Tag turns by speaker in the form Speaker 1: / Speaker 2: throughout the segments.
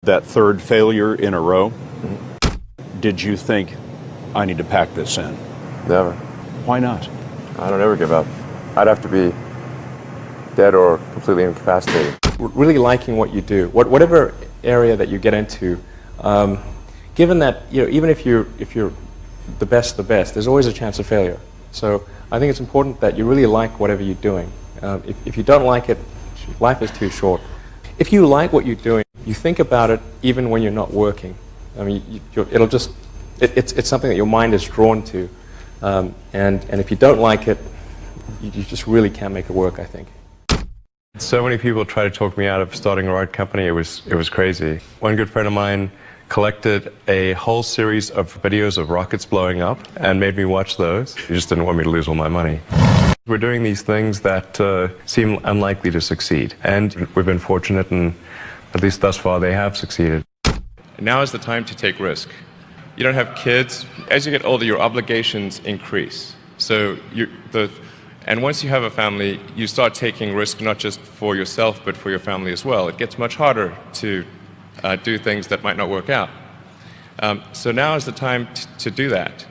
Speaker 1: That third failure in a row, did you think, I need to pack this in?
Speaker 2: Never.
Speaker 1: Why not?
Speaker 2: I don't ever give up. I'd have to be dead or completely incapacitated.
Speaker 3: Really liking what you do, whatever area that you get into, given that even if you're the best, there's always a chance of failure. So I think it's important that you really like whatever you're doing. If you don't like it, life is too short. If you like what you're doing, you think about it even when you're not working. I mean, it's something that your mind is drawn to, and if you don't like it, you just really can't make it work, I think.
Speaker 4: So many people try to talk me out of starting a rocket company. It was crazy. One good friend of mine collected a whole series of videos of rockets blowing up and made me watch those. He just didn't want me to lose all my money. We're doing these things that seem unlikely to succeed, and we've been fortunate, and at least thus far they have succeeded. Now is the time to take risk. You don't have kids. As you get older, your obligations increase. So and once you have a family, you start taking risk not just for yourself, but for your family as well. It gets much harder to do things that might not work out. So now is the time to do that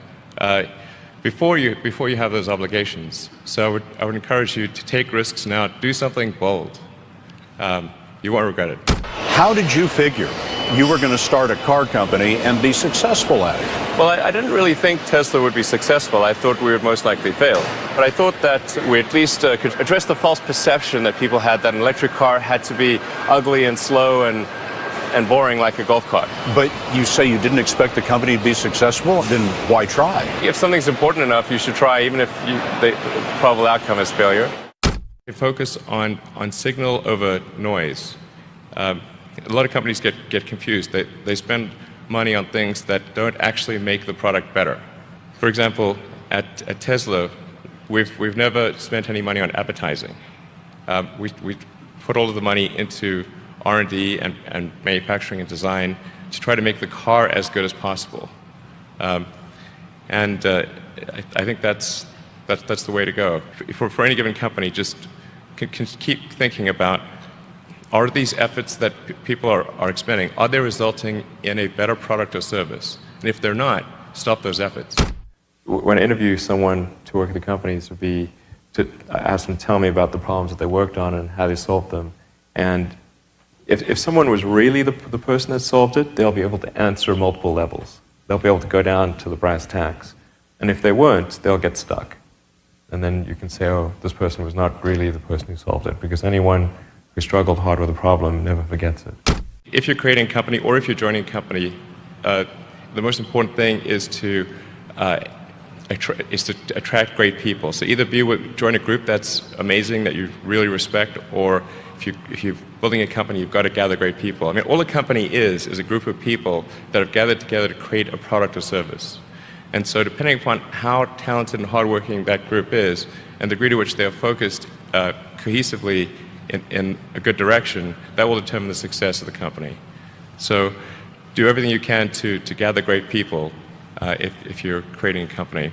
Speaker 4: before you have those obligations. So I would encourage you to take risks now. Do something bold. You won't regret it.
Speaker 1: How did you figure you were going to start a car company and be successful at it?
Speaker 4: Well, I didn't really think Tesla would be successful. I thought we would most likely fail. But I thought that we at least could address the false perception that people had that an electric car had to be ugly and slow and boring like a golf cart.
Speaker 1: But you say you didn't expect the company to be successful, then why try?
Speaker 4: If something's important enough, you should try, even if the probable outcome is failure. You focus on signal over noise. A lot of companies get confused. They spend money on things that don't actually make the product better. For example, at Tesla, we've never spent any money on advertising. We put all of the money into R&D and manufacturing and design to try to make the car as good as possible. I think that's the way to go. For any given company, just can keep thinking about, are these efforts that people are expending, are they resulting in a better product or service? And if they're not, stop those efforts. When I interview someone to work at the companies, would be to ask them to tell me about the problems that they worked on and how they solved them. And if someone was really the person that solved it, they'll be able to answer multiple levels. They'll be able to go down to the brass tacks. And if they weren't, they'll get stuck. And then you can say, oh, this person was not really the person who solved it, because anyone who struggled hard with a problem never forgets it. If you're creating a company or if you're joining a company, the most important thing is to attract great people. So either join a group that's amazing, that you really respect, or if you're building a company, you've got to gather great people. I mean, all a company is a group of people that have gathered together to create a product or service. And so depending upon how talented and hardworking that group is, and the degree to which they are focused cohesively in a good direction, that will determine the success of the company. So do everything you can to gather great people if you're creating a company.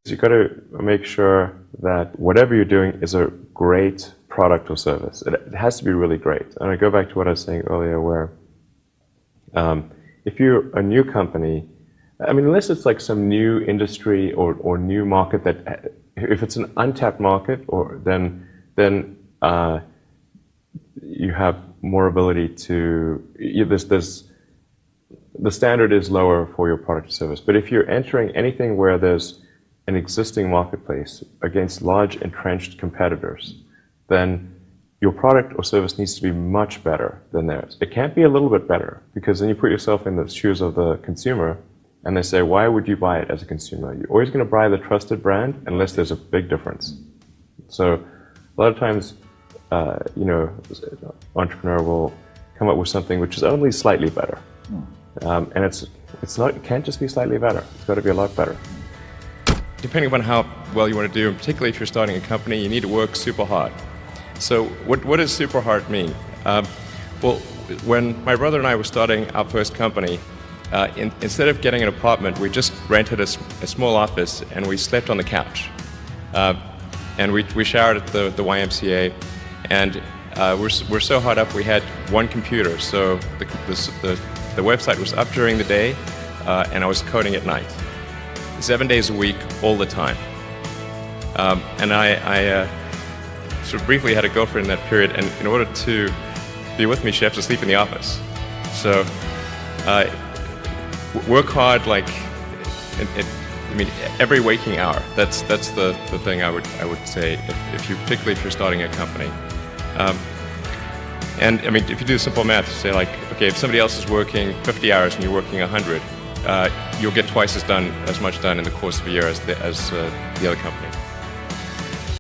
Speaker 4: You've got to make sure that whatever you're doing is a great product or service. It has to be really great. And I go back to what I was saying earlier, where if you're a new company, I mean, unless it's like some new industry or new market that, if it's an untapped market, then you have more ability to, the standard is lower for your product or service. But if you're entering anything where there's an existing marketplace against large entrenched competitors, then your product or service needs to be much better than theirs. It can't be a little bit better, because then you put yourself in the shoes of the consumer, and they say, why would you buy it as a consumer? You're always going to buy the trusted brand unless there's a big difference. So a lot of times, entrepreneur will come up with something which is only slightly better. And it can't just be slightly better. It's got to be a lot better. Depending upon how well you want to do, and particularly if you're starting a company, you need to work super hard. So what does super hard mean? Well, when my brother and I were starting our first company, instead of getting an apartment, we just rented a small office and we slept on the couch. And we showered at the YMCA, and we're so hard up, we had one computer, so the website was up during the day, and I was coding at night. 7 days a week, all the time. And I sort of briefly had a girlfriend in that period, and in order to be with me, she had to sleep in the office. So work hard, like, I mean, every waking hour. That's the thing I would say, particularly if you're starting a company. And I mean, if you do simple math, say like, okay, if somebody else is working 50 hours and you're working 100, you'll get twice as much done in the course of a year as the other company.